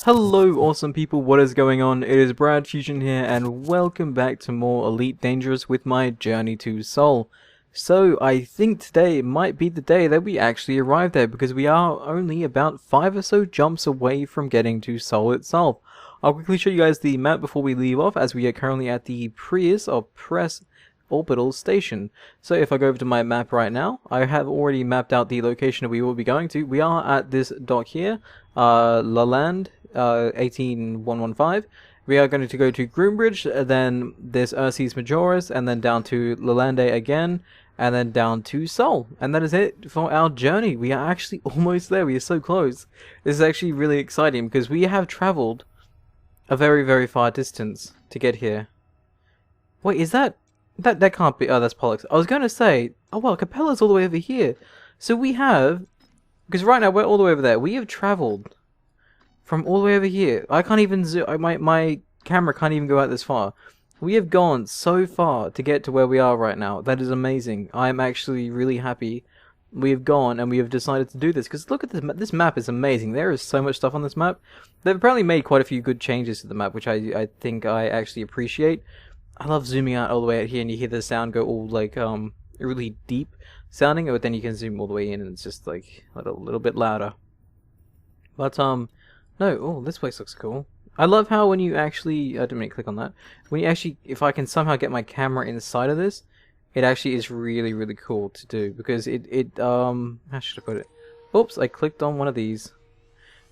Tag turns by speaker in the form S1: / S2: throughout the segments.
S1: Hello awesome people, what is going on? It is Brad Fusion here and welcome back to more Elite Dangerous with my journey to Sol. So I think today might be the day that we actually arrive there because we are only about 5 or so jumps away from getting to Sol itself. I'll quickly show you guys the map before we leave off as we are currently at the Prius or Press Orbital Station. So if I go over to my map right now, I have already mapped out the location that we will be going to. We are at this dock here, Laland 18115. We are going to go to Groombridge, then this Urses Majoris, and then down to Lalande again, and then down to Sol. And that is it for our journey. We are actually almost there. We are so close. This is actually really exciting because we have traveled a very, very far distance to get here. Wait, is that can't be... Oh, that's Pollux. I was going to say, oh well, Capella's all the way over here. So we have... Because right now we're all the way over there. We have traveled from all the way over here. I can't even zoom... My camera can't even go out this far. We have gone so far to get to where we are right now. That is amazing. I am actually really happy we have gone and we have decided to do this. Because look at this map. This map is amazing. There is so much stuff on this map. They've apparently made quite a few good changes to the map, which I think I actually appreciate. I love zooming out all the way out here and you hear the sound go all like really deep sounding, but then you can zoom all the way in and it's just like a little bit louder. But no, oh, this place looks cool. I love how when you actually, I didn't mean to click on that. When you actually, if I can somehow get my camera inside of this, it actually is really, really cool to do because how should I put it? Oops, I clicked on one of these.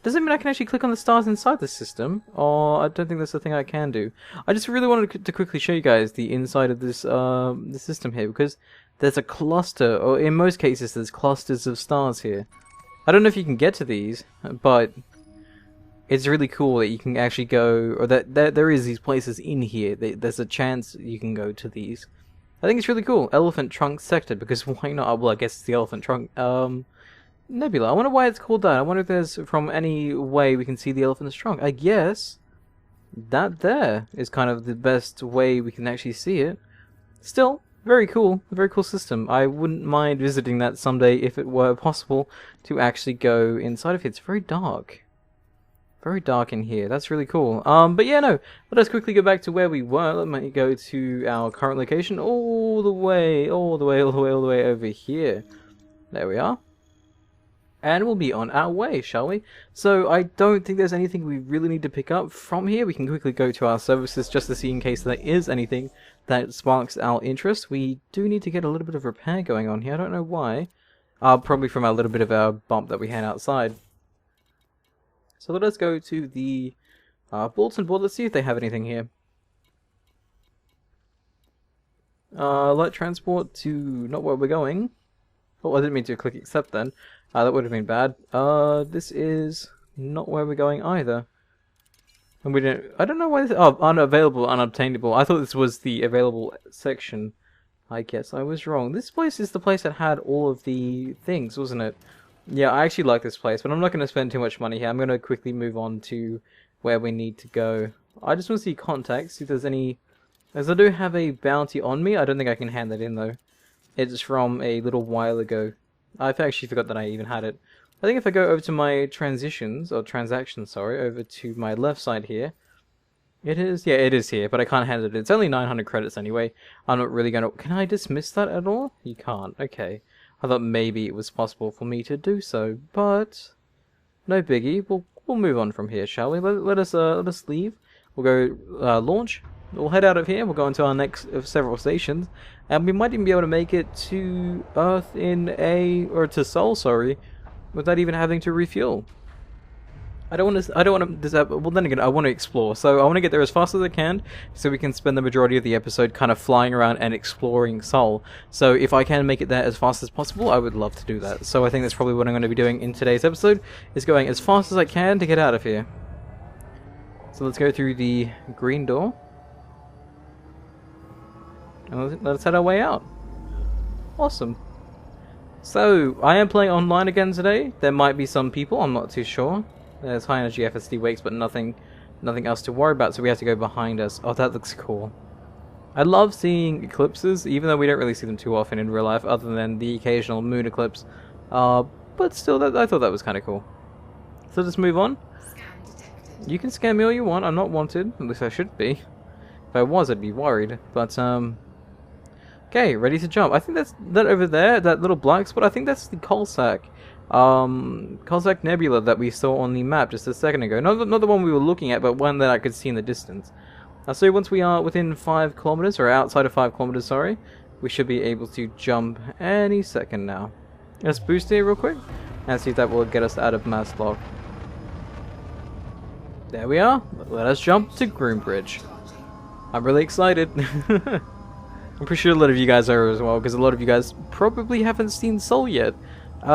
S1: Does it mean I can actually click on the stars inside the system? Or I don't think that's the thing I can do. I just really wanted to quickly show you guys the inside of this the system here because there's a cluster, or in most cases there's clusters of stars here. I don't know if you can get to these, but it's really cool that you can actually go, or that there is these places in here. There's a chance you can go to these. I think it's really cool. Elephant Trunk Sector, because why not? Well, I guess it's the Elephant Trunk. Nebula. I wonder why it's called that. I wonder if there's from any way we can see the elephant's trunk. I guess that there is kind of the best way we can actually see it. Still, very cool. A very cool system. I wouldn't mind visiting that someday if it were possible to actually go inside of it. It's very dark. Very dark in here. That's really cool. But yeah, no. Let us quickly go back to where we were. Let me go to our current location all the way over here. There we are. And we'll be on our way, shall we? So I don't think there's anything we really need to pick up from here. We can quickly go to our services just to see in case there is anything that sparks our interest. We do need to get a little bit of repair going on here. I don't know why. Probably from a little bit of our bump that we had outside. So let us go to the bulletin board. Let's see if they have anything here. Light transport to not where we're going. Oh, I didn't mean to click accept then. That would have been bad. This is not where we're going either. And we didn't. I don't know why this. Oh, unavailable, unobtainable. I thought this was the available section. I guess I was wrong. This place is the place that had all of the things, wasn't it? Yeah, I actually like this place, but I'm not going to spend too much money here. I'm going to quickly move on to where we need to go. I just want to see contacts, see if there's any. As I do have a bounty on me, I don't think I can hand that in though. It's from a little while ago. I've actually forgot that I even had it. I think if I go over to my transactions, over to my left side here, it is here, but I can't hand it. It's only 900 credits anyway. I'm not really gonna... Can I dismiss that at all? You can't, okay. I thought maybe it was possible for me to do so, but no biggie. We'll move on from here, shall we? Let us leave. We'll go launch. We'll head out of here. We'll go into our next of several stations, and we might even be able to make it to Earth to Sol, sorry, without even having to refuel. I don't want to. Well, then again, I want to explore, so I want to get there as fast as I can, so we can spend the majority of the episode kind of flying around and exploring Sol. So if I can make it there as fast as possible, I would love to do that. So I think that's probably what I'm going to be doing in today's episode, is going as fast as I can to get out of here. So let's go through the green door. And let's head our way out. Awesome. So, I am playing online again today. There might be some people, I'm not too sure. There's high energy FSD wakes, but nothing else to worry about, so we have to go behind us. Oh, that looks cool. I love seeing eclipses, even though we don't really see them too often in real life, other than the occasional moon eclipse. But still, I thought that was kind of cool. So let's move on. You can scare me all you want. I'm not wanted. At least I should be. If I was, I'd be worried. But, okay, ready to jump. I think that's that over there, that little black spot. I think that's the Coalsack. Coalsack Nebula that we saw on the map just a second ago. Not the one we were looking at, but one that I could see in the distance. So once we are within 5 kilometers, or outside of 5 kilometers, sorry, we should be able to jump any second now. Let's boost here real quick, and see if that will get us out of mass lock. There we are. Let us jump to Groombridge. I'm really excited. I'm pretty sure a lot of you guys are as well, because a lot of you guys probably haven't seen Soul yet.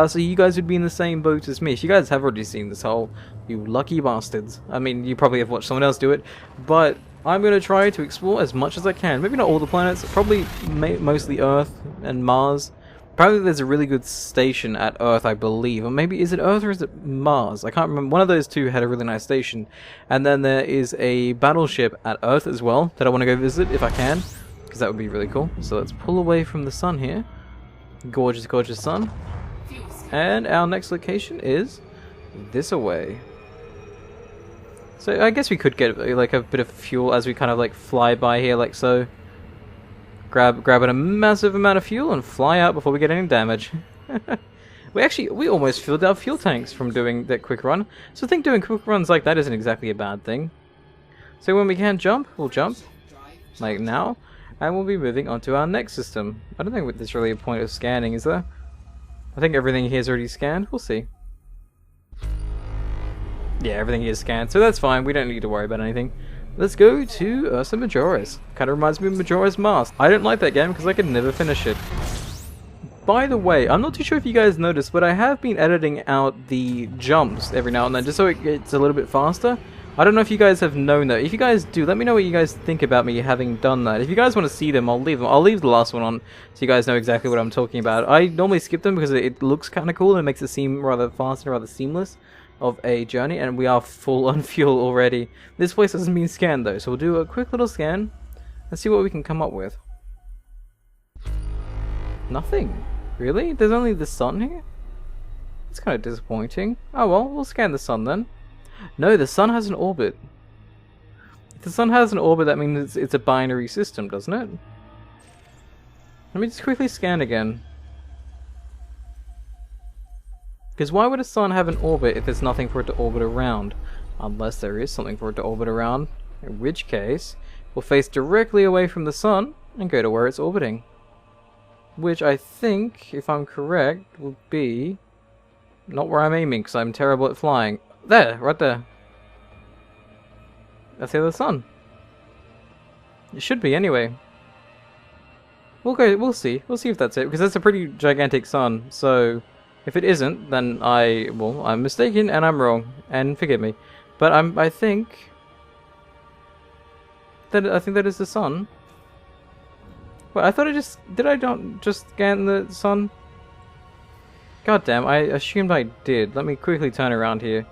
S1: So you guys would be in the same boat as me. If you guys have already seen this Soul, you lucky bastards. I mean, you probably have watched someone else do it, but I'm going to try to explore as much as I can. Maybe not all the planets, probably mostly Earth and Mars. Apparently there's a really good station at Earth, I believe. Or maybe, is it Earth or is it Mars? I can't remember. One of those two had a really nice station. And then there is a battleship at Earth as well that I want to go visit if I can, because that would be really cool. So let's pull away from the sun here. Gorgeous, gorgeous sun. And our next location is this away. So I guess we could get like a bit of fuel as we kind of like fly by here, like so. Grab a massive amount of fuel and fly out before we get any damage. we almost filled our fuel tanks from doing that quick run. So I think doing quick runs like that isn't exactly a bad thing. So when we can jump, we'll jump like now, and we'll be moving on to our next system. I don't think there's really a point of scanning, is there? I think everything here is already scanned. We'll see. Yeah, everything here is scanned, so that's fine. We don't need to worry about anything. Let's go to Ursa Majoris. Kind of reminds me of Majora's Mask. I don't like that game because I could never finish it. By the way, I'm not too sure if you guys noticed, but I have been editing out the jumps every now and then, just so it gets a little bit faster. I don't know if you guys have known that. If you guys do, let me know what you guys think about me having done that. If you guys want to see them, I'll leave them. I'll leave the last one on so you guys know exactly what I'm talking about. I normally skip them because it looks kind of cool and it makes it seem rather fast and rather seamless of a journey, and we are full on fuel already. This place hasn't been scanned though, so we'll do a quick little scan and see what we can come up with. Nothing. Really? There's only the sun here? It's kind of disappointing. Oh well, we'll scan the sun then. No, the sun has an orbit. If the sun has an orbit, that means it's a binary system, doesn't it? Let me just quickly scan again. Because why would a sun have an orbit if there's nothing for it to orbit around? Unless there is something for it to orbit around. In which case, we'll face directly away from the sun and go to where it's orbiting. Which I think, if I'm correct, would be not where I'm aiming because I'm terrible at flying. There, right there. That's the other sun. It should be anyway. We'll see. We'll see if that's it, because that's a pretty gigantic sun. So if it isn't, then I'm mistaken and I'm wrong. And forgive me. But I think that is the sun. Well, I thought did I not just scan the sun? God damn, I assumed I did. Let me quickly turn around here.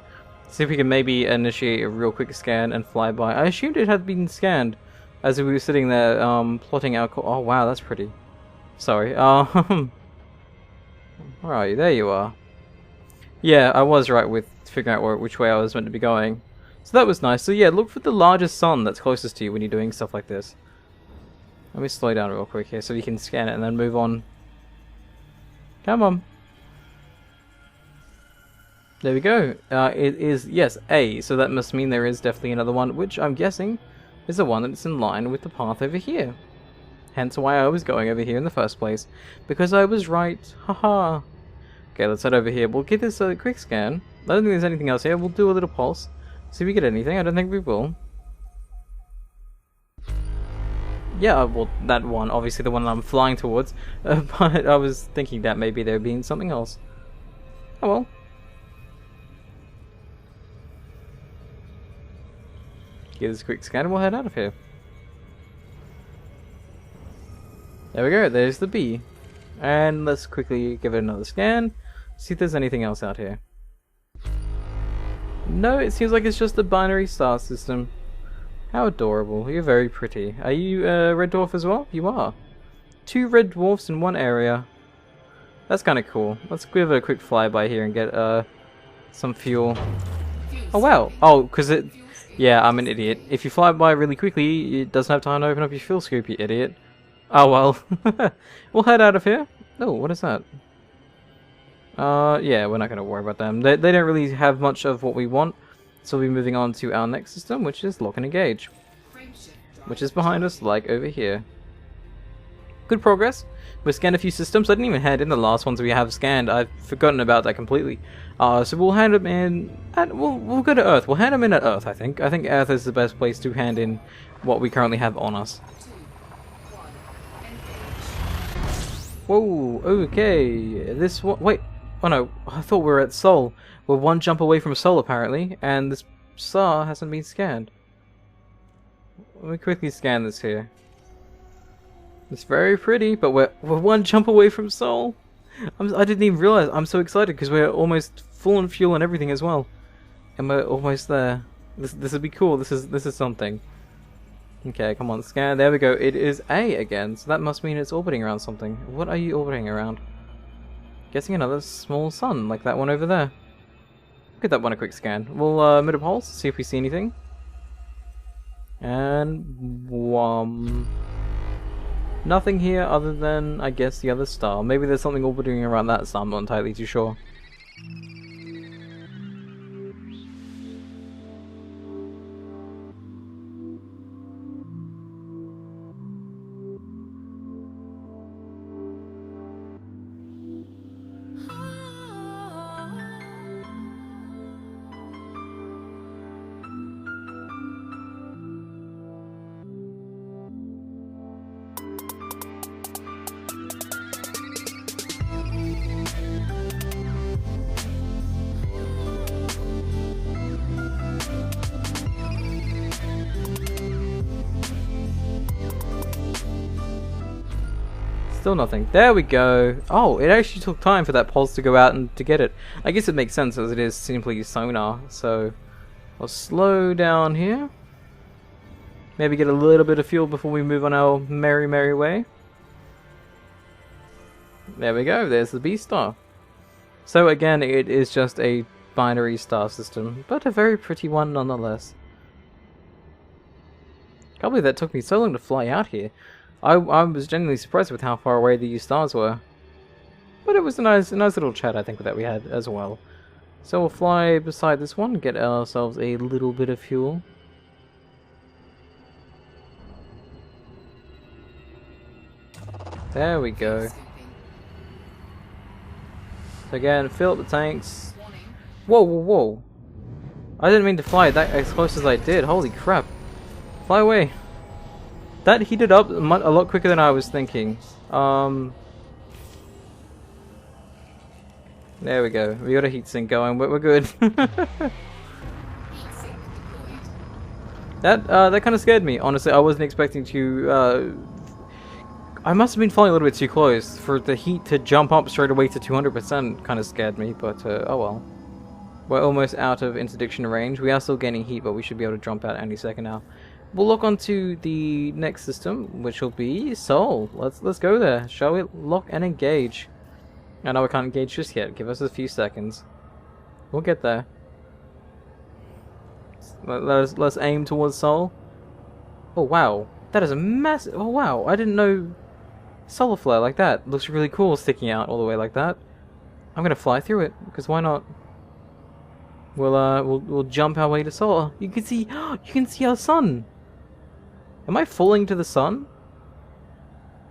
S1: See if we can maybe initiate a real quick scan and fly by. I assumed it had been scanned as we were sitting there plotting our oh wow, that's pretty. Sorry. Where are you? There you are. Yeah, I was right with figuring out which way I was meant to be going. So that was nice. So yeah, look for the largest sun that's closest to you when you're doing stuff like this. Let me slow down real quick here so you can scan it and then move on. Come on. There we go. It is, yes, A, so that must mean there is definitely another one, which I'm guessing is the one that's in line with the path over here. Hence why I was going over here in the first place. Because I was right. Haha. Okay, let's head over here. We'll give this a quick scan. I don't think there's anything else here. We'll do a little pulse. See if we get anything. I don't think we will. Yeah, well, that one. Obviously the one I'm flying towards. But I was thinking that maybe there being something else. Oh well. Give this a quick scan and we'll head out of here. There we go, there's the B. And let's quickly give it another scan, see if there's anything else out here. No, it seems like it's just a binary star system. How adorable, you're very pretty. Are you a red dwarf as well? You are. 2 red dwarfs in one area. That's kind of cool. Let's give it a quick flyby here and get some fuel. Oh wow. Oh, because it... Yeah, I'm an idiot. If you fly by really quickly, it doesn't have time to open up your fuel scoop, you idiot. Oh well. We'll head out of here. Oh, what is that? Yeah, we're not going to worry about them. They don't really have much of what we want. So we'll be moving on to our next system, which is lock and engage. Which is behind us, like over here. Good progress. We scanned a few systems. I didn't even hand in the last ones we have scanned. I've forgotten about that completely. So we'll hand them in. We'll go to Earth. We'll hand them in at Earth. I think Earth is the best place to hand in what we currently have on us. Whoa. Okay. This one. Wait. Oh no. I thought we were at Sol. We're one jump away from Sol apparently, and this star hasn't been scanned. Let me quickly scan this here. It's very pretty, but we're one jump away from Sol. I didn't even realize. I'm so excited because we're almost full on fuel and everything as well, and we're almost there. This would be cool. This is something. Okay, come on, scan. There we go. It is A again, so that must mean it's orbiting around something. What are you orbiting around? Guessing another small sun, like that one over there. Give that one a quick scan. We'll mid a pulse, see if we see anything. And nothing here other than, I guess, the other star. Maybe there's something orbiting around that star, I'm not entirely too sure. Still nothing. There we go. Oh, it actually took time for that pulse to go out and to get it. I guess it makes sense as it is simply sonar. So I'll slow down here. Maybe get a little bit of fuel before we move on our merry way. There we go. There's the B star. So again, it is just a binary star system, but a very pretty one nonetheless. Can't believe that took me so long to fly out here. I was genuinely surprised with how far away these stars were. But it was a nice little chat, I think, that we had as well. So we'll fly beside this one, get ourselves a little bit of fuel. There we go. So again, fill up the tanks. Whoa. I didn't mean to fly that as close as I did. Holy crap. Fly away. That heated up a lot quicker than I was thinking. There we go. We got a heatsink going. We're good. That kind of scared me. Honestly, I wasn't expecting to. I must have been flying a little bit too close for the heat to jump up straight away to 200%. Kind of scared me, but oh well. We're almost out of interdiction range. We are still gaining heat, but we should be able to jump out any second now. We'll lock onto the next system, which will be Sol. Let's go there, shall we? Lock and engage. I know we can't engage just yet. Give us a few seconds. We'll get there. Let's aim towards Sol. Oh wow, that is a massive. Oh wow, I didn't know solar flare like that. Looks really cool, sticking out all the way like that. I'm gonna fly through it because why not? We'll jump our way to Sol. You can see our sun. Am I falling to the sun?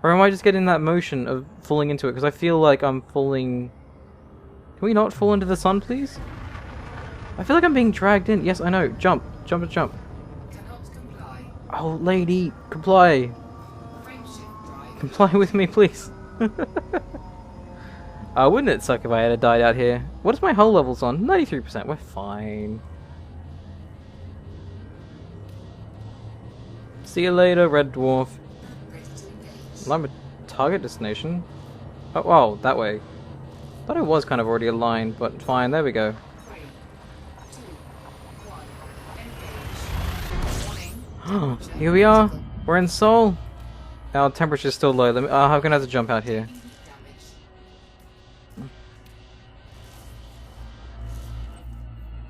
S1: Or am I just getting that motion of falling into it? Because I feel like I'm falling... Can we not fall into the sun, please? I feel like I'm being dragged in. Yes, I know. Jump. Jump. Oh, lady. Comply. Comply with me, please. Wouldn't it suck if I had died out here? What is my hull levels on? 93%. We're fine. See you later, Red Dwarf. I'm a target destination. Oh, wow, that way. Thought it was kind of already aligned, but fine, there we go. Here we are. We're in Sol. Our temperature's still low. I'm gonna have to jump out here.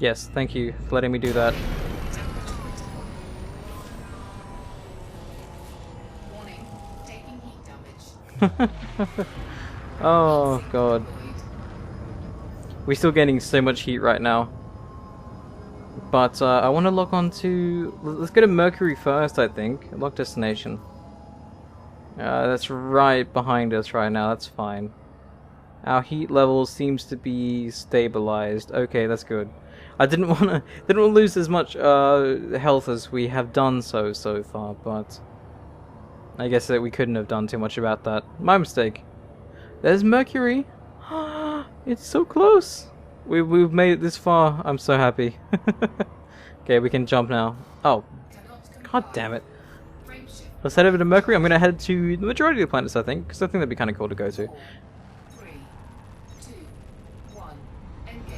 S1: Yes, thank you for letting me do that.
S2: Warning, taking heat damage.
S1: Oh god. We're still getting so much heat right now. But I want to lock on to... Let's go to Mercury first, I think. Lock destination. That's right behind us right now, that's fine. Our heat level seems to be stabilized. Okay, that's good. I didn't want to lose as much health as we have done so far, but I guess that we couldn't have done too much about that. My mistake. There's Mercury. It's so close. We've made it this far. I'm so happy. Okay, we can jump now. Oh, god damn it. Let's head over to Mercury. I'm gonna head to the majority of the planets, I think, because I think that'd be kind of cool to go to.
S2: 4, 3, 2, 1, engage.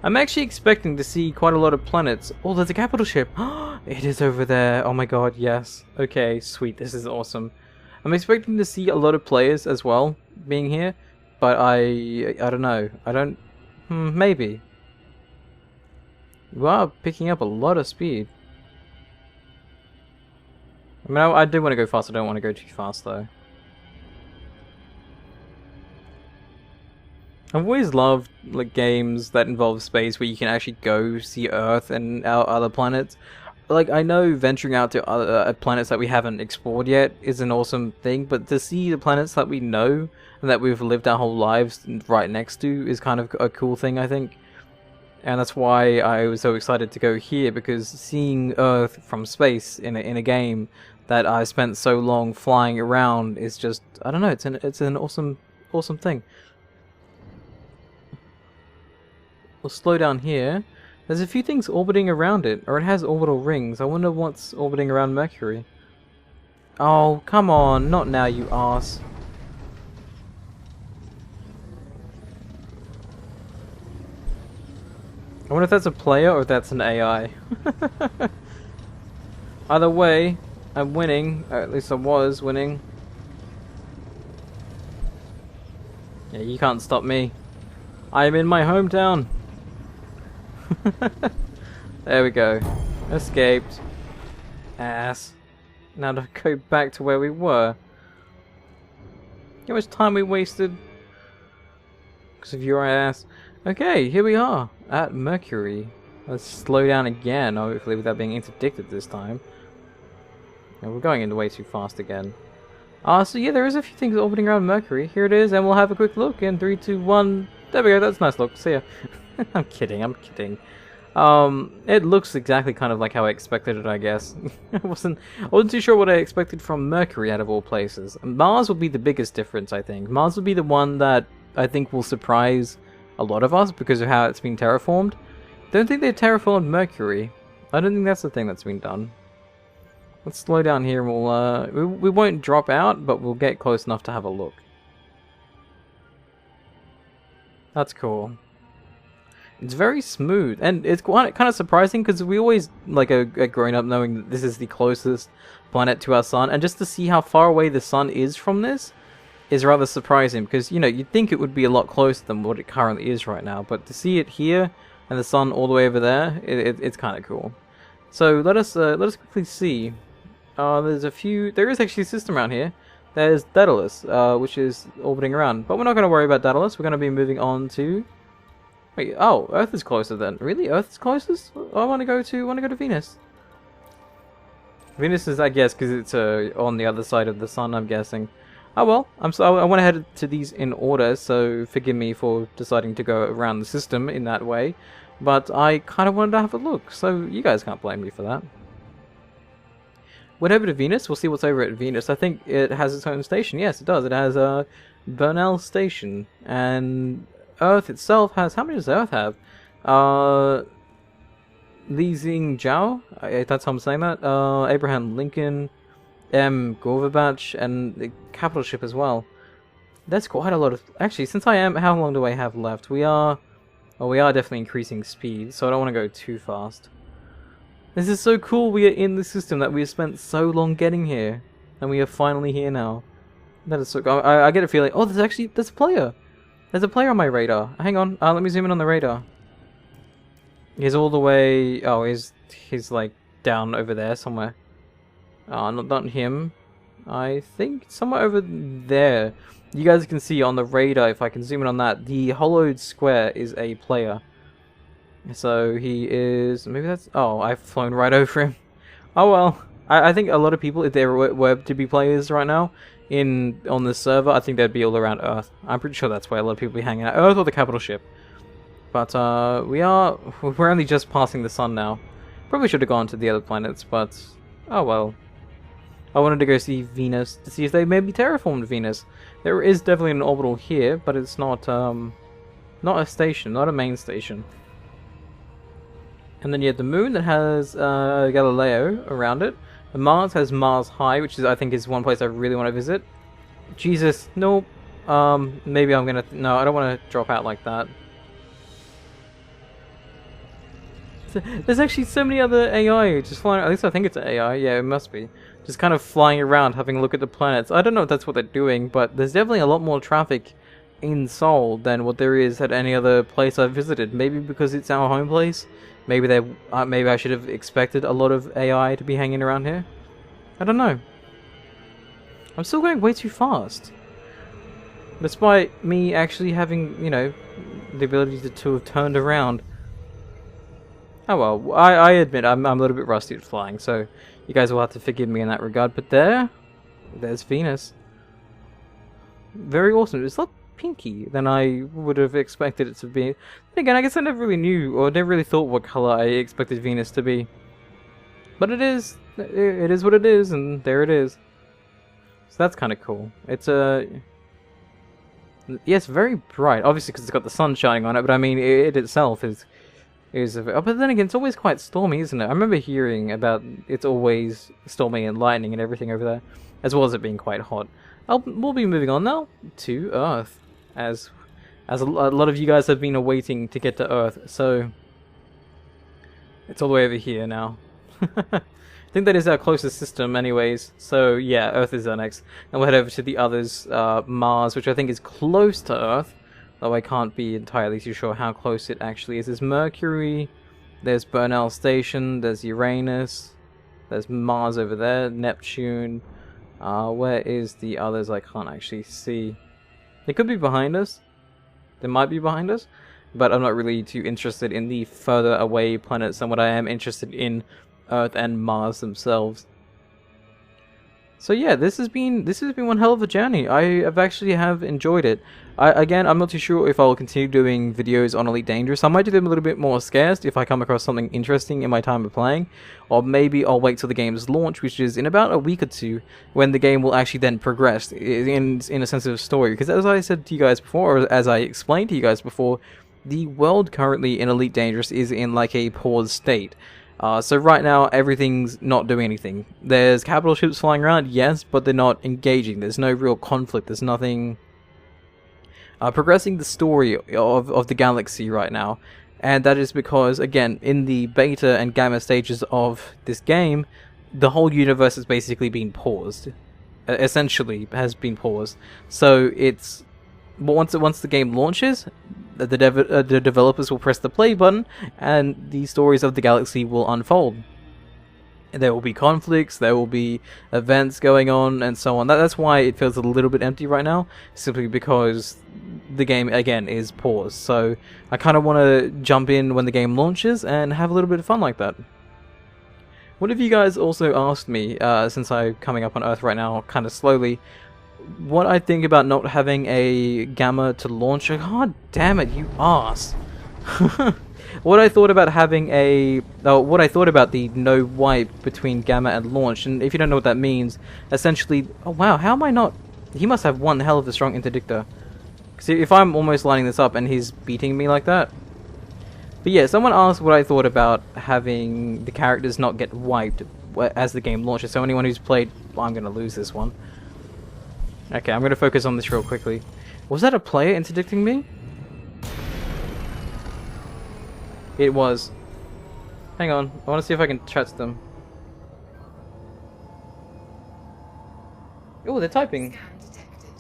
S1: I'm actually expecting to see quite a lot of planets. Oh, there's a capital ship. It is over there. Oh my god, yes. Okay, sweet. This is awesome. I'm expecting to see a lot of players as well being here, but I don't know. I don't... maybe. You are picking up a lot of speed. I mean, I do want to go fast. I don't want to go too fast, though. I've always loved like games that involve space where you can actually go see Earth and our other planets. Like, I know venturing out to other planets that we haven't explored yet is an awesome thing, but to see the planets that we know and that we've lived our whole lives right next to is kind of a cool thing, I think. And that's why I was so excited to go here, because seeing Earth from space in a game that I spent so long flying around is just, I don't know, it's an awesome thing. We'll slow down here. There's a few things orbiting around it, or it has orbital rings. I wonder what's orbiting around Mercury. Oh, come on, not now, you arse. I wonder if that's a player or if that's an AI. Either way, I'm winning. Or at least I was winning. Yeah, you can't stop me. I am in my hometown. There we go. Escaped. Ass. Now to go back to where we were. How much time we wasted because of your ass. Okay, here we are at Mercury. Let's slow down again, hopefully without being interdicted this time. Yeah, we're going into way too fast again. So yeah, there is a few things orbiting around Mercury. Here it is, and we'll have a quick look in 3, 2, 1. There we go, that's a nice look. See ya. I'm kidding. It looks exactly kind of like how I expected it, I guess. I wasn't too sure what I expected from Mercury out of all places. Mars will be the biggest difference, I think. Mars will be the one that I think will surprise a lot of us because of how it's been terraformed. Don't think they terraformed Mercury. I don't think that's the thing that's been done. Let's slow down here and we won't drop out, but we'll get close enough to have a look. That's cool. It's very smooth, and it's kind of surprising because we always like are grown up knowing that this is the closest planet to our sun, and just to see how far away the sun is from this is rather surprising because, you know, you'd think it would be a lot closer than what it currently is right now, but to see it here and the sun all the way over there, it's kind of cool. So let us quickly see. There is actually a system around here. There's Daedalus, which is orbiting around, but we're not going to worry about Daedalus. We're going to be moving on to... Wait, oh, Earth is closer then. Really? Earth is closest? I want to go to Venus. Venus is, I guess, because it's on the other side of the sun, I'm guessing. Oh well, I went ahead to these in order, so forgive me for deciding to go around the system in that way. But I kind of wanted to have a look, so you guys can't blame me for that. Went over to Venus. We'll see what's over at Venus. I think it has its own station. Yes, it does. It has a Bernal station, and Earth itself has... How many does Earth have? Li Xing Zhao, that's how I'm saying that. Abraham Lincoln, M. Gorbachev, and the capital ship as well. That's quite a lot of... Actually, since I am... How long do I have left? We are definitely increasing speed, so I don't want to go too fast. This is so cool. We are in the system that we have spent so long getting here, and we are finally here now. That is so cool. I get a feeling... Oh, there's a player. There's a player on my radar. Hang on. Let me zoom in on the radar. He's all the way... Oh, he's like down over there somewhere. Not him. I think somewhere over there. You guys can see on the radar, if I can zoom in on that, the hollowed square is a player. So he is... Maybe that's... Oh, I've flown right over him. Oh well. I think a lot of people, if there were to be players right now on the server, I think they'd be all around Earth. I'm pretty sure that's where a lot of people be hanging out. Earth or the capital ship. But we're only just passing the sun now. Probably should have gone to the other planets, but oh well. I wanted to go see Venus to see if they maybe terraformed Venus. There is definitely an orbital here, but it's not a station, not a main station. And then you have the moon that has Galileo around it. And Mars has Mars High, which is I think is one place I really want to visit. Jesus, nope. Maybe I'm gonna... No, I don't want to drop out like that. There's actually so many other AI just flying. At least I think it's an AI. Yeah, it must be. Just kind of flying around, having a look at the planets. I don't know if that's what they're doing, but there's definitely a lot more traffic in Seoul than what there is at any other place I've visited. Maybe because it's our home place. Maybe maybe I should have expected a lot of AI to be hanging around here. I don't know. I'm still going way too fast. Despite me actually having, you know, the ability to have turned around. Oh well, I admit I'm a little bit rusty at flying, so you guys will have to forgive me in that regard. But there's Venus. Very awesome. It's a lot pinky than I would have expected it to be. Then again, I guess I never really knew or never really thought what color I expected Venus to be. But it is what it is, and there it is. So that's kind of cool. It's yes, very bright. Obviously, because it's got the sun shining on it. But I mean, it itself is. But then again, it's always quite stormy, isn't it? I remember hearing about it's always stormy and lightning and everything over there, as well as it being quite hot. We'll be moving on now to Earth, as a lot of you guys have been awaiting to get to Earth. So it's all the way over here now. I think that is our closest system, anyways. So yeah, Earth is our next, and we'll head over to the others, Mars, which I think is close to Earth. Though I can't be entirely too sure how close it actually is. There's Mercury, there's Bernal Station, there's Uranus, there's Mars over there, Neptune. Where is the others? I can't actually see. They could be behind us. They might be behind us. But I'm not really too interested in the further away planets than what I am interested in Earth and Mars themselves. So yeah, this has been one hell of a journey. I have actually enjoyed it. Again, I'm not too sure if I'll continue doing videos on Elite Dangerous. I might do them a little bit more scarce if I come across something interesting in my time of playing. Or maybe I'll wait till the game's launch, which is in about a week or two, when the game will actually then progress in a sense of story. Because as I said to you guys before, or as I explained to you guys before, the world currently in Elite Dangerous is in like a paused state. So right now, everything's not doing anything. There's capital ships flying around, yes, but they're not engaging. There's no real conflict. There's nothing progressing the story of the galaxy right now. And that is because, again, in the beta and gamma stages of this game, the whole universe has basically been paused. Essentially, has been paused. So it's... Once the game launches, the developers will press the play button, and the stories of the galaxy will unfold. There will be conflicts, there will be events going on, and so on. That's why it feels a little bit empty right now, simply because the game, again, is paused. So I kind of want to jump in when the game launches and have a little bit of fun like that. One of you guys also asked me, since I'm coming up on Earth right now, kind of slowly, what I think about not having a gamma to launch. God damn it, you ass! What I thought about having what I thought about the no wipe between gamma and launch. And if you don't know what that means, essentially, oh wow, how am I not? He must have one hell of a strong interdictor. Because if I'm almost lining this up and he's beating me like that. But yeah, someone asked what I thought about having the characters not get wiped as the game launches. So anyone who's played, well, I'm gonna lose this one. Okay, I'm going to focus on this real quickly. Was that a player interdicting me? It was. Hang on, I want to see if I can chat them. Oh, they're typing.
S2: Scan detected.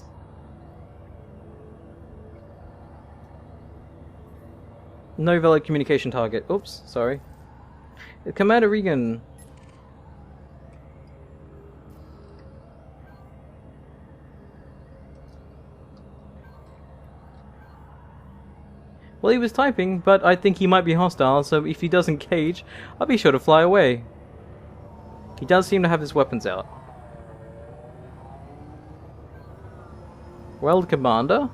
S1: No valid communication target. Oops, sorry. Commander Regan. Well, he was typing, but I think he might be hostile, so if he doesn't cage, I'll be sure to fly away. He does seem to have his weapons out. Well, Commander?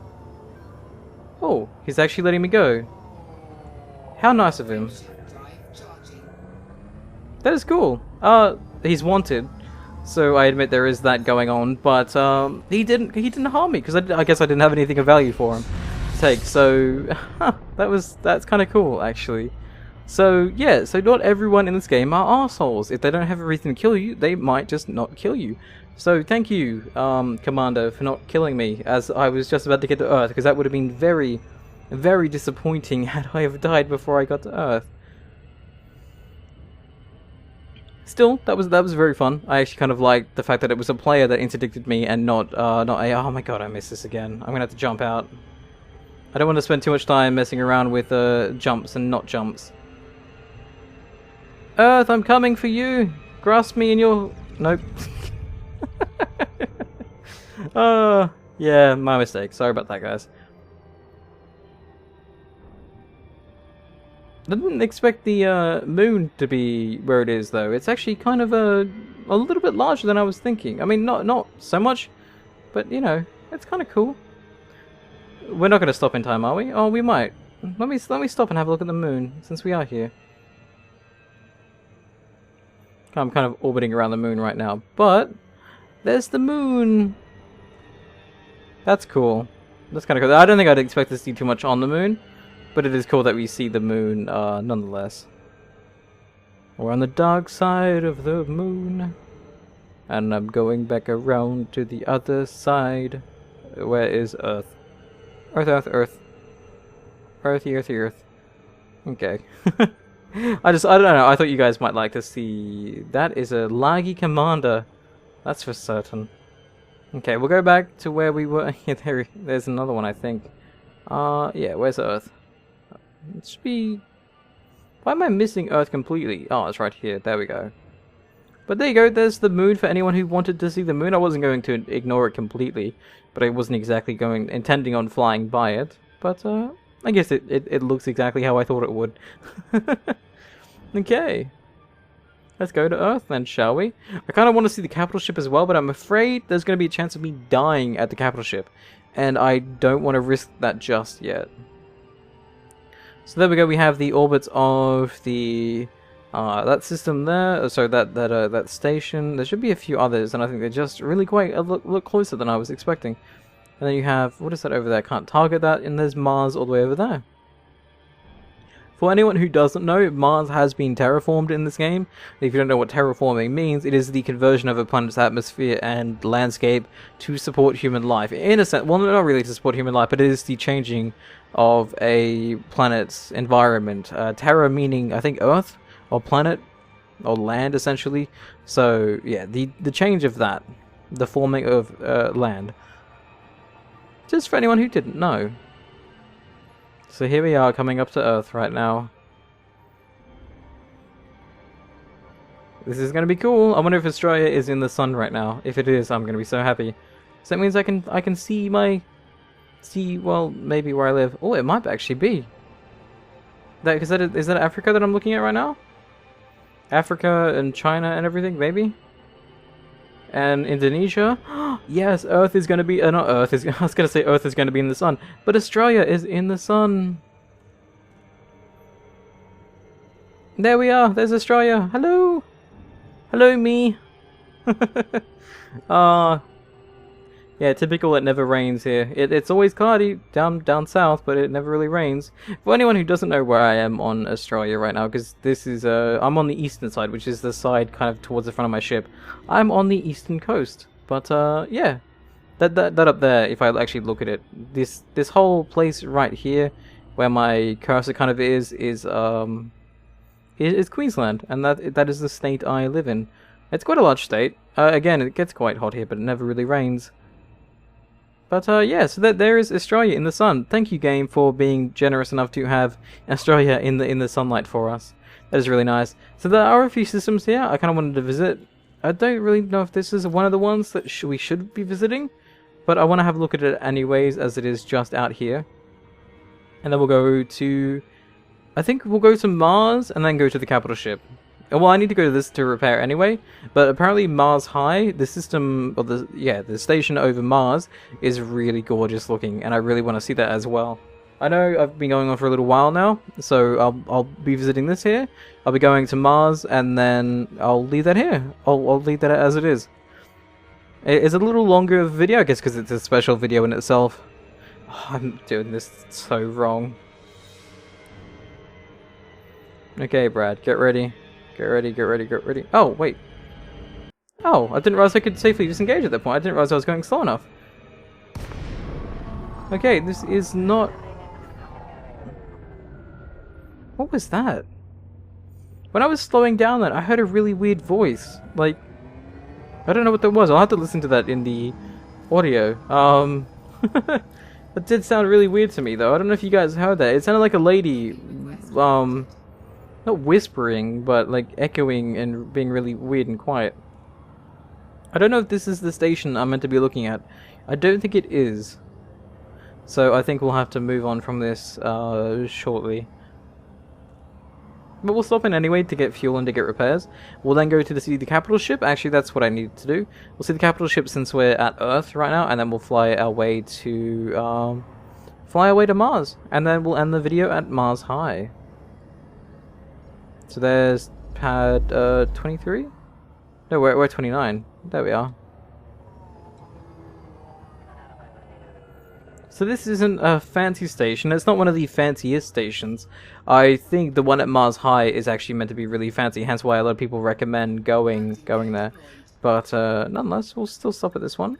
S1: Oh, he's actually letting me go. How nice of him. That is cool. He's wanted, so I admit there is that going on, but he didn't harm me, because I guess I didn't have anything of value for him to take, so that's kind of cool, actually. So, yeah, so not everyone in this game are arseholes. If they don't have a reason to kill you, they might just not kill you. So thank you, Commander, for not killing me, as I was just about to get to Earth, because that would have been very, very disappointing had I have died before I got to Earth. Still, that was very fun. I actually kind of liked the fact that it was a player that interdicted me and not a... Oh my god, I missed this again. I'm gonna have to jump out. I don't want to spend too much time messing around with jumps and not jumps. Earth, I'm coming for you! Grasp me in your... Nope. Yeah, my mistake. Sorry about that, guys. I didn't expect the moon to be where it is, though. It's actually kind of a little bit larger than I was thinking. I mean, not so much, but you know, it's kind of cool. We're not going to stop in time, are we? Oh, we might. Let me stop and have a look at the moon, since we are here. I'm kind of orbiting around the moon right now, but there's the moon. That's cool. That's kind of cool. I don't think I'd expect to see too much on the moon, but it is cool that we see the moon nonetheless. We're on the dark side of the moon, and I'm going back around to the other side. Where is Earth? Earth, Earth, Earth. Earthy, earthy, Earth. Okay. I don't know, I thought you guys might like to see... That is a laggy commander. That's for certain. Okay, we'll go back to where we were. Yeah, there's another one, I think. Yeah, where's Earth? It should be... Why am I missing Earth completely? Oh, it's right here. There we go. But there you go, there's the moon for anyone who wanted to see the moon. I wasn't going to ignore it completely, but I wasn't exactly intending on flying by it. But, I guess it looks exactly how I thought it would. Okay. Let's go to Earth then, shall we? I kind of want to see the capital ship as well, but I'm afraid there's going to be a chance of me dying at the capital ship. And I don't want to risk that just yet. So there we go, we have the orbits of the... that system there, so that station. There should be a few others, and I think they're just really quite a look closer than I was expecting. And then you have, what is that over there? Can't target that, and there's Mars all the way over there. For anyone who doesn't know, Mars has been terraformed in this game. If you don't know what terraforming means, it is the conversion of a planet's atmosphere and landscape to support human life. In a sense, well, not really to support human life, but it is the changing of a planet's environment. Terra meaning, I think, Earth, or planet, or land, essentially. So, yeah, the change of that, the forming of land. Just for anyone who didn't know. So here we are coming up to Earth right now. This is going to be cool. I wonder if Australia is in the sun right now. If it is, I'm going to be so happy. So that means I can see well, maybe where I live. Oh, it might actually be. Is that Africa that I'm looking at right now? Africa and China and everything, maybe? And Indonesia? Yes, Earth is going to be... not Earth, I was going to say Earth is going to be in the sun. But Australia is in the sun. There we are, there's Australia. Hello! Hello, me! Yeah, typical, it never rains here. It's always cloudy down south, but it never really rains. For anyone who doesn't know where I am on Australia right now, because this is, I'm on the eastern side, which is the side kind of towards the front of my ship. I'm on the eastern coast, but, yeah. That up there, if I actually look at it, this whole place right here, where my cursor kind of is Queensland, and that is the state I live in. It's quite a large state. Again, it gets quite hot here, but it never really rains. But yeah, so there is Australia in the sun. Thank you, game, for being generous enough to have Australia in the sunlight for us. That is really nice. So there are a few systems here I kind of wanted to visit. I don't really know if this is one of the ones that we should be visiting, but I want to have a look at it anyways, as it is just out here. And then we'll go to... I think we'll go to Mars and then go to the capital ship. Well, I need to go to this to repair anyway, but apparently Mars High, the system, or the station over Mars, is really gorgeous looking, and I really want to see that as well. I know I've been going on for a little while now, so I'll be visiting this here. I'll be going to Mars, and then I'll leave that here. I'll leave that as it is. It's a little longer of a video, I guess, because it's a special video in itself. Oh, I'm doing this so wrong. Okay, Brad, get ready. Get ready, get ready, get ready. Oh, wait. Oh, I didn't realize I could safely disengage at that point. I didn't realize I was going slow enough. Okay, this is not... What was that? When I was slowing down then, I heard a really weird voice. Like, I don't know what that was. I'll have to listen to that in the audio. That did sound really weird to me, though. I don't know if you guys heard that. It sounded like a lady, not whispering, but like echoing and being really weird and quiet. I don't know if this is the station I'm meant to be looking at. I don't think it is. So I think we'll have to move on from this shortly. But we'll stop in anyway to get fuel and to get repairs. We'll then go to see the capital ship. Actually, that's what I needed to do. We'll see the capital ship since we're at Earth right now, and then we'll fly our way to Mars, and then we'll end the video at Mars High. So there's pad 23. No, we're 29. There we are. So this isn't a fancy station. It's not one of the fanciest stations. I think the one at Mars High is actually meant to be really fancy, hence why a lot of people recommend going there. But nonetheless, we'll still stop at this one.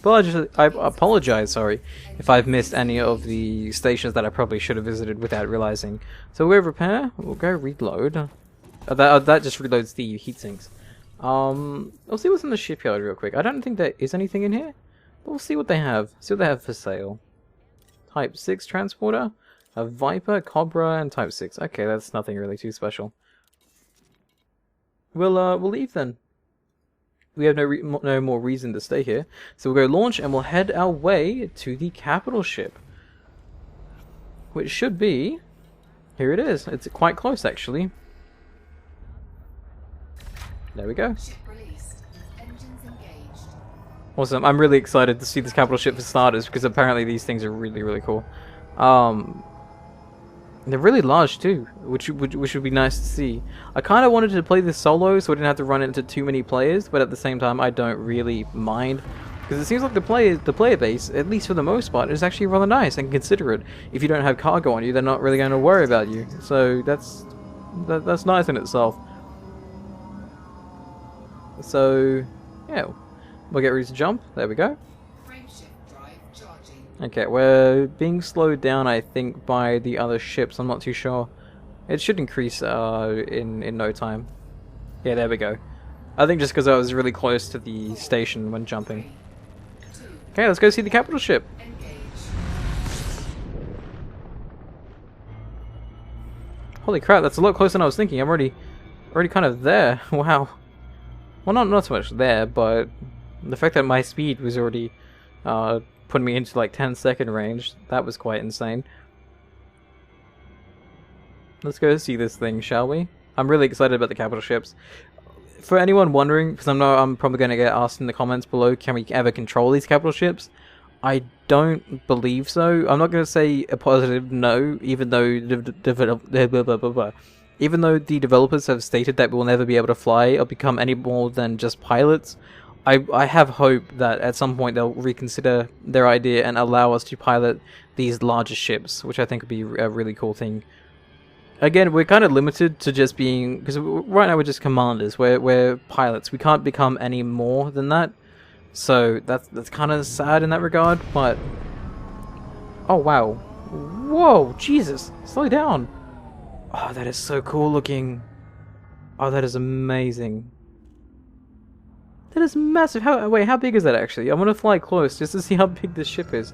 S1: I apologize, sorry, if I've missed any of the stations that I probably should have visited without realizing. So we'll repair. We'll go reload. That just reloads the heat sinks. I'll see what's in the shipyard real quick. I don't think there is anything in here, but we'll see what they have. See what they have for sale. Type 6 transporter, a Viper, Cobra, and Type 6. Okay, that's nothing really too special. We'll leave then. We have no more reason to stay here, so we'll go launch and we'll head our way to the capital ship, which should be... Here it is. It's quite close, actually. There we go.
S2: Ship released. Engines engaged.
S1: Awesome. I'm really excited to see this capital ship for starters, because apparently these things are really, really cool. They're really large too, which would be nice to see. I kind of wanted to play this solo so I didn't have to run into too many players, but at the same time I don't really mind, because it seems like the player base, at least for the most part, is actually rather nice and considerate. If you don't have cargo on you, they're not really going to worry about you. So that's nice in itself. So yeah, we'll get ready to jump. There we go.
S2: Frameshift drive charging.
S1: Okay, we're being slowed down, I think, by the other ships. I'm not too sure. It should increase in no time. Yeah, there we go. I think just because I was really close to the station when jumping. Okay, let's go see the capital ship. Holy crap, that's a lot closer than I was thinking. I'm already kind of there. Wow. Well, not so much there, but the fact that my speed was already putting me into like 10-second range, that was quite insane. Let's go see this thing, shall we? I'm really excited about the capital ships. For anyone wondering, because I know I'm probably going to get asked in the comments below, can we ever control these capital ships? I don't believe so. I'm not going to say a positive no, even though the developers have stated that we'll never be able to fly or become any more than just pilots. I have hope that at some point they'll reconsider their idea and allow us to pilot these larger ships, which I think would be a really cool thing. Again, we're kind of limited to just being, because right now we're just commanders, we're pilots. We can't become any more than that. So that's kind of sad in that regard, but... Oh wow. Whoa, Jesus, slow down. Oh, that is so cool looking. Oh, that is amazing. That is massive. Wait, how big is that actually? I want to fly close just to see how big this ship is.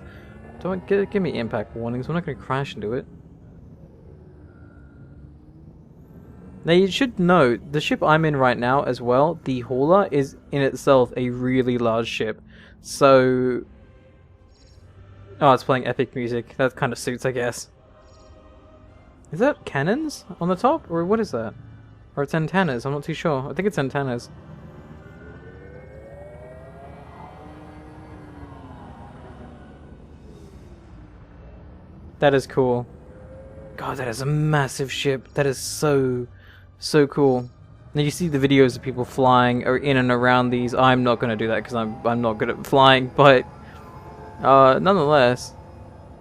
S1: Don't give me impact warnings. I'm not going to crash into it. Now you should know, the ship I'm in right now as well, the Hauler, is in itself a really large ship. So... Oh, it's playing epic music. That kind of suits, I guess. Is that cannons on the top? Or what is that? Or it's antennas, I'm not too sure. I think it's antennas. That is cool. God, that is a massive ship. That is so cool. Now you see the videos of people flying or in and around these. I'm not going to do that because I'm not good at flying, but nonetheless,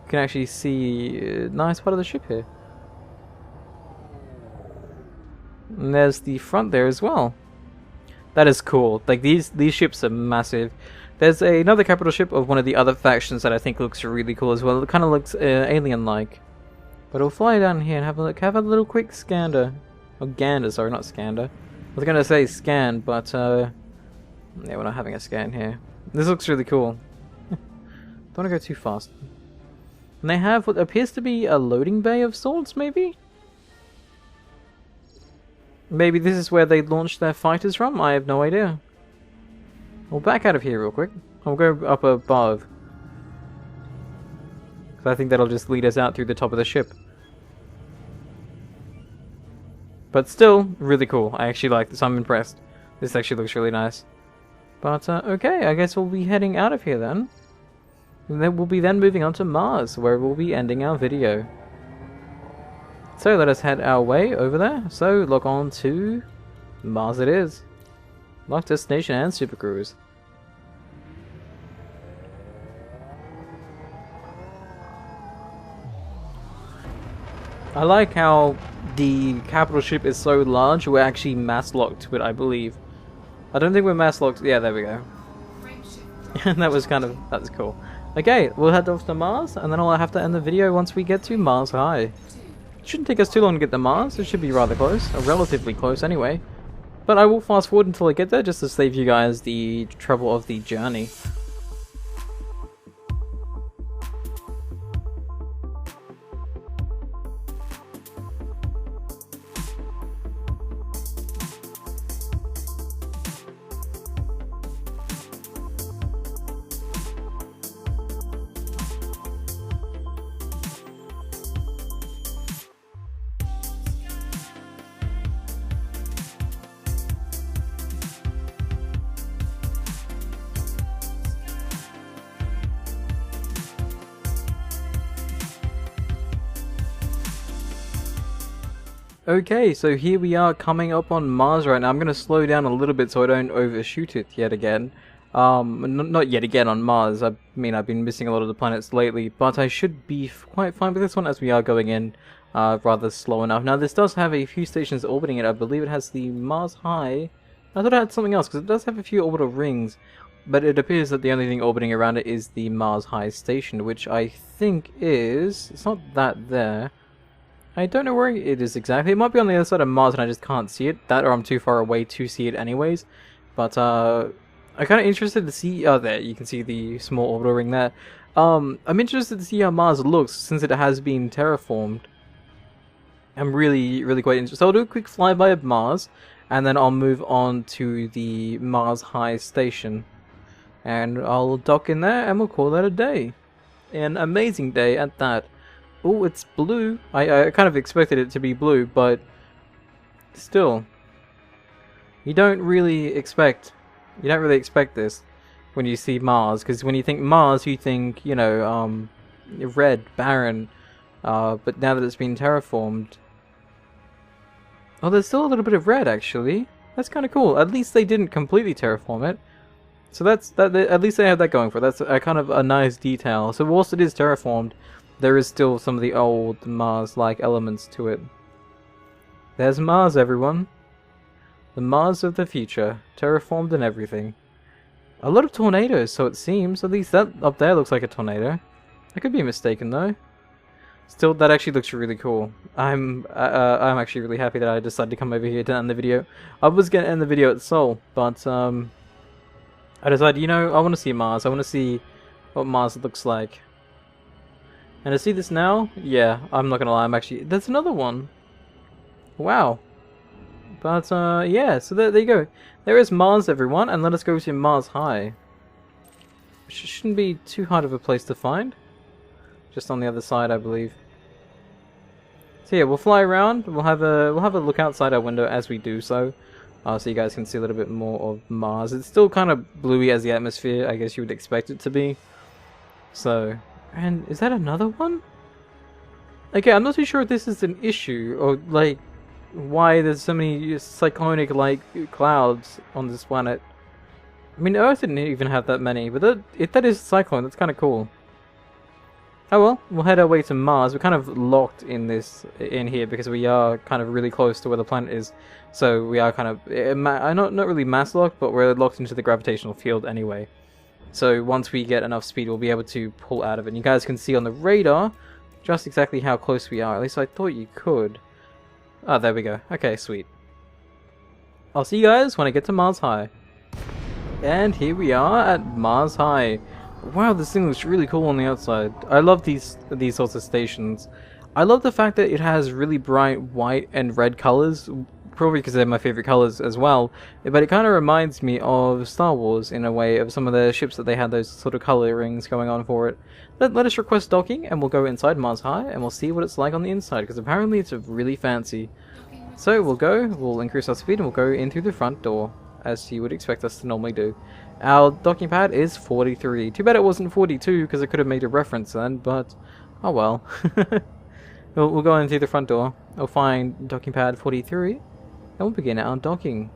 S1: you can actually see a nice part of the ship here. And there's the front there as well. That is cool. Like these ships are massive. There's another capital ship of one of the other factions that I think looks really cool as well. It kind of looks alien-like. But we'll fly down here and have a look. Have a little quick scander. Oh, gander, sorry, not scander. I was going to say scan, but yeah, we're not having a scan here. This looks really cool. Don't want to go too fast. And they have what appears to be a loading bay of sorts, maybe? Maybe this is where they launched their fighters from? I have no idea. We'll back out of here real quick. I'll go up above. Because I think that'll just lead us out through the top of the ship. But still, really cool. I actually like this. I'm impressed. This actually looks really nice. But, okay, I guess we'll be heading out of here then. And then we'll be then moving on to Mars, where we'll be ending our video. So let us head our way over there. So log on to Mars it is. Lock destination and super cruise. I like how the capital ship is so large, we're actually mass locked to it, I believe. I don't think we're mass locked. Yeah, there we go. That was cool. Okay, we'll head off to Mars, and then I'll have to end the video once we get to Mars High. It shouldn't take us too long to get to Mars. It should be rather close, or relatively close anyway. But I will fast forward until I get there, just to save you guys the trouble of the journey. Okay, so here we are coming up on Mars right now. I'm going to slow down a little bit so I don't overshoot it yet again. Not yet again on Mars. I mean, I've been missing a lot of the planets lately, but I should be quite fine with this one as we are going in rather slow enough. Now, this does have a few stations orbiting it. I believe it has the Mars High. I thought it had something else because it does have a few orbital rings, but it appears that the only thing orbiting around it is the Mars High station, which I think is... It's not that there. I don't know where it is exactly. It might be on the other side of Mars and I just can't see it. That or I'm too far away to see it anyways. But I'm kind of interested to see... Oh, there. You can see the small orbital ring there. I'm interested to see how Mars looks since it has been terraformed. I'm really quite interested. So I'll do a quick flyby of Mars. And then I'll move on to the Mars High station. And I'll dock in there and we'll call that a day. An amazing day at that. Oh, it's blue. I kind of expected it to be blue, but still, you don't really expect this when you see Mars, because when you think Mars, you think, you know, red, barren. But now that it's been terraformed, oh, there's still a little bit of red actually. That's kind of cool. At least they didn't completely terraform it. So that's at least they have that going for it. That's a kind of a nice detail. So whilst it is terraformed, there is still some of the old Mars-like elements to it. There's Mars, everyone. The Mars of the future, terraformed and everything. A lot of tornadoes, so it seems. At least that up there looks like a tornado. I could be mistaken, though. Still, that actually looks really cool. I'm actually really happy that I decided to come over here to end the video. I was going to end the video at Seoul, but I decided, you know, I want to see Mars. I want to see what Mars looks like. And to see this now, yeah, I'm not gonna lie, I'm actually... There's another one! Wow. But, yeah, so there you go. There is Mars, everyone, and let us go to Mars High. Which shouldn't be too hard of a place to find. Just on the other side, I believe. So yeah, we'll fly around, we'll have a look outside our window as we do so. So you guys can see a little bit more of Mars. It's still kind of bluey as the atmosphere, I guess you would expect it to be. So, and is that another one? Okay, I'm not too sure if this is an issue, or like, why there's so many cyclonic like clouds on this planet. I mean, Earth didn't even have that many, but if that is a cyclone, that's kind of cool. Oh well, we'll head our way to Mars. We're kind of locked in here because we are kind of really close to where the planet is. So we are kind of not really mass locked, but we're locked into the gravitational field anyway. So once we get enough speed, we'll be able to pull out of it. And you guys can see on the radar just exactly how close we are. At least I thought you could. Oh, there we go. Okay, sweet. I'll see you guys when I get to Mars High. And here we are at Mars High. Wow, this thing looks really cool on the outside. I love these sorts of stations. I love the fact that it has really bright white and red colors, probably because they're my favorite colors as well. But it kind of reminds me of Star Wars in a way, of some of the ships that they had those sort of colorings going on for it. Let us request docking, and we'll go inside Mars High, and we'll see what it's like on the inside, because apparently it's really fancy. So we'll increase our speed, and we'll go in through the front door, as you would expect us to normally do. Our docking pad is 43. Too bad it wasn't 42, because I could have made a reference then, but oh well. we'll go in through the front door. We'll find docking pad 43, and we'll begin our docking.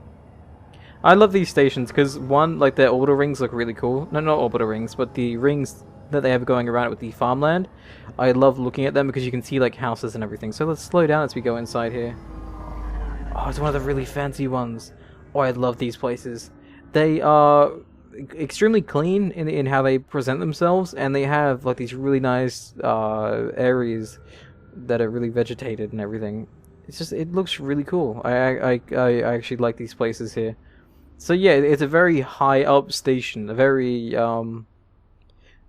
S1: I love these stations, because one, like their orbital rings look really cool. No, not orbital rings, but the rings that they have going around it with the farmland. I love looking at them because you can see like houses and everything. So let's slow down as we go inside here. Oh, it's one of the really fancy ones. Oh, I love these places. They are extremely clean in how they present themselves, and they have like these really nice areas that are really vegetated and everything. It's just, it looks really cool. I actually like these places here. So yeah, it's a very high up station, a very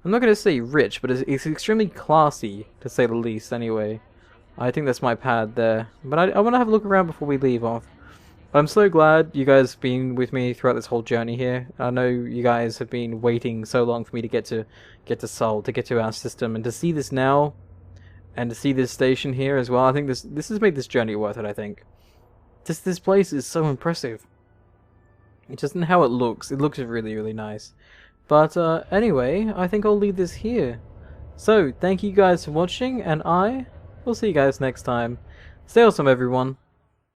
S1: I'm not going to say rich, but it's extremely classy, to say the least anyway. I think that's my pad there. But I want to have a look around before we leave off. I'm so glad you guys have been with me throughout this whole journey here. I know you guys have been waiting so long for me to get to Sol, to get to our system, and to see this now, and to see this station here as well. I think this has made this journey worth it. I think this place is so impressive. It's just in how it looks. It looks really, really nice. But anyway, I think I'll leave this here. So thank you guys for watching, and I will see you guys next time. Stay awesome, everyone.